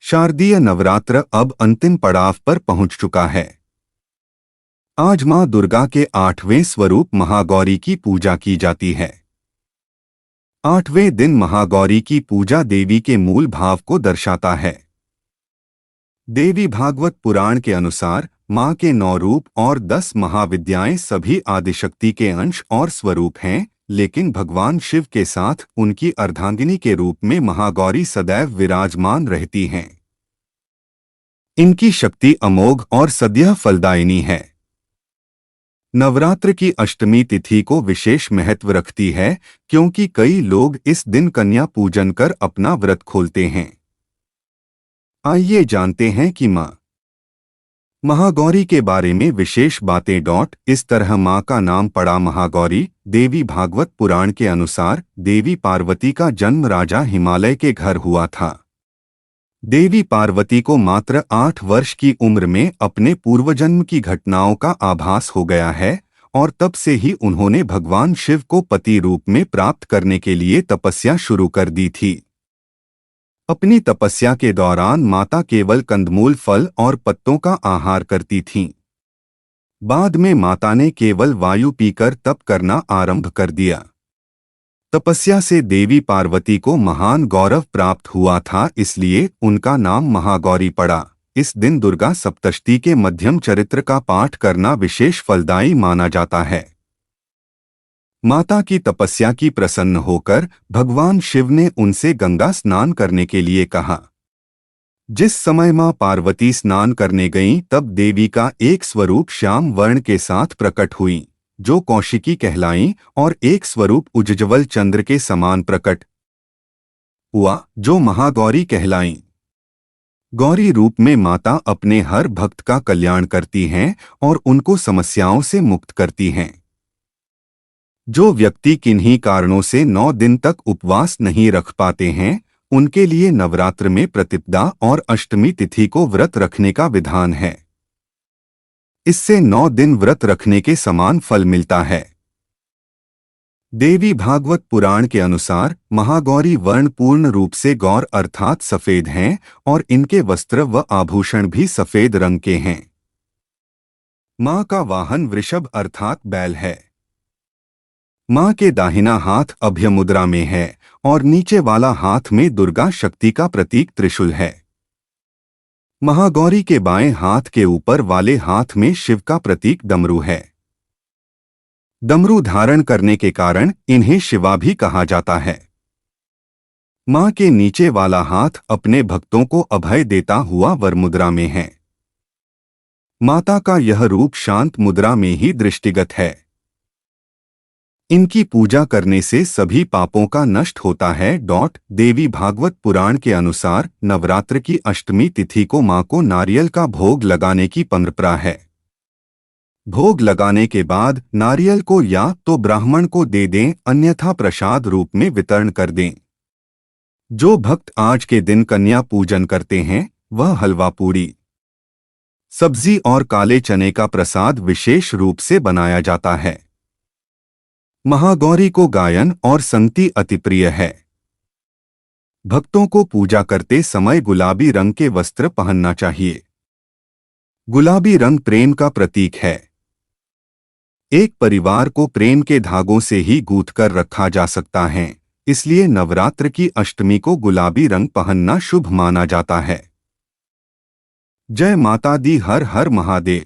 शारदीय नवरात्र अब अंतिम पड़ाव पर पहुंच चुका है। आज मां दुर्गा के 8वें स्वरूप महागौरी की पूजा की जाती है। 8वें दिन महागौरी की पूजा देवी के मूल भाव को दर्शाता है। देवी भागवत पुराण के अनुसार मां के 9 रूप और 10 महाविद्याएं सभी आदिशक्ति के अंश और स्वरूप हैं, लेकिन भगवान शिव के साथ उनकी अर्धांगिनी के रूप में महागौरी सदैव विराजमान रहती हैं। इनकी शक्ति अमोघ और सदैव फलदायिनी है। नवरात्र की अष्टमी तिथि को विशेष महत्व रखती है, क्योंकि कई लोग इस दिन कन्या पूजन कर अपना व्रत खोलते हैं। आइए जानते हैं कि मां महागौरी के बारे में विशेष बातें। इस तरह मां का नाम पड़ा महागौरी। देवी भागवत पुराण के अनुसार देवी पार्वती का जन्म राजा हिमालय के घर हुआ था। देवी पार्वती को मात्र 8 वर्ष की उम्र में अपने पूर्वजन्म की घटनाओं का आभास हो गया है और तब से ही उन्होंने भगवान शिव को पति रूप में प्राप्त करने के लिए तपस्या शुरू कर दी थी। अपनी तपस्या के दौरान माता केवल कंदमूल, फल और पत्तों का आहार करती थीं। बाद में माता ने केवल वायु पीकर तप करना आरंभ कर दिया। तपस्या से देवी पार्वती को महान गौरव प्राप्त हुआ था, इसलिए उनका नाम महागौरी पड़ा। इस दिन दुर्गा सप्तशती के मध्यम चरित्र का पाठ करना विशेष फलदायी माना जाता है। माता की तपस्या की प्रसन्न होकर भगवान शिव ने उनसे गंगा स्नान करने के लिए कहा। जिस समय मां पार्वती स्नान करने गईं, तब देवी का एक स्वरूप श्याम वर्ण के साथ प्रकट हुई, जो कौशिकी कहलाईं, और एक स्वरूप उज्ज्वल चंद्र के समान प्रकट हुआ, जो महागौरी कहलाईं। गौरी रूप में माता अपने हर भक्त का कल्याण करती हैं और उनको समस्याओं से मुक्त करती हैं। जो व्यक्ति किन्हीं कारणों से 9 दिन तक उपवास नहीं रख पाते हैं, उनके लिए नवरात्र में प्रतिपदा और अष्टमी तिथि को व्रत रखने का विधान है। इससे 9 दिन व्रत रखने के समान फल मिलता है। देवी भागवत पुराण के अनुसार महागौरी वर्ण पूर्ण रूप से गौर अर्थात सफेद हैं और इनके वस्त्र व आभूषण भी सफेद रंग के हैं। मां का वाहन वृषभ अर्थात बैल है। मां के दाहिना हाथ अभय मुद्रा में है और नीचे वाला हाथ में दुर्गा शक्ति का प्रतीक त्रिशूल है। महागौरी के बाएं हाथ के ऊपर वाले हाथ में शिव का प्रतीक डमरू है। डमरू धारण करने के कारण इन्हें शिवा भी कहा जाता है। मां के नीचे वाला हाथ अपने भक्तों को अभय देता हुआ वर मुद्रा में है। माता का यह रूप शांत मुद्रा में ही दृष्टिगत है। इनकी पूजा करने से सभी पापों का नष्ट होता है। देवी भागवत पुराण के अनुसार नवरात्र की अष्टमी तिथि को मां को नारियल का भोग लगाने की परंपरा है। भोग लगाने के बाद नारियल को या तो ब्राह्मण को दे दें, अन्यथा प्रसाद रूप में वितरण कर दें। जो भक्त आज के दिन कन्या पूजन करते हैं, वह हलवा पूड़ी, सब्जी और काले चने का प्रसाद विशेष रूप से बनाया जाता है। महागौरी को गायन और संगति अति प्रिय है। भक्तों को पूजा करते समय गुलाबी रंग के वस्त्र पहनना चाहिए। गुलाबी रंग प्रेम का प्रतीक है। एक परिवार को प्रेम के धागों से ही गूंथ कर रखा जा सकता है, इसलिए नवरात्र की अष्टमी को गुलाबी रंग पहनना शुभ माना जाता है। जय माता दी। हर हर महादेव।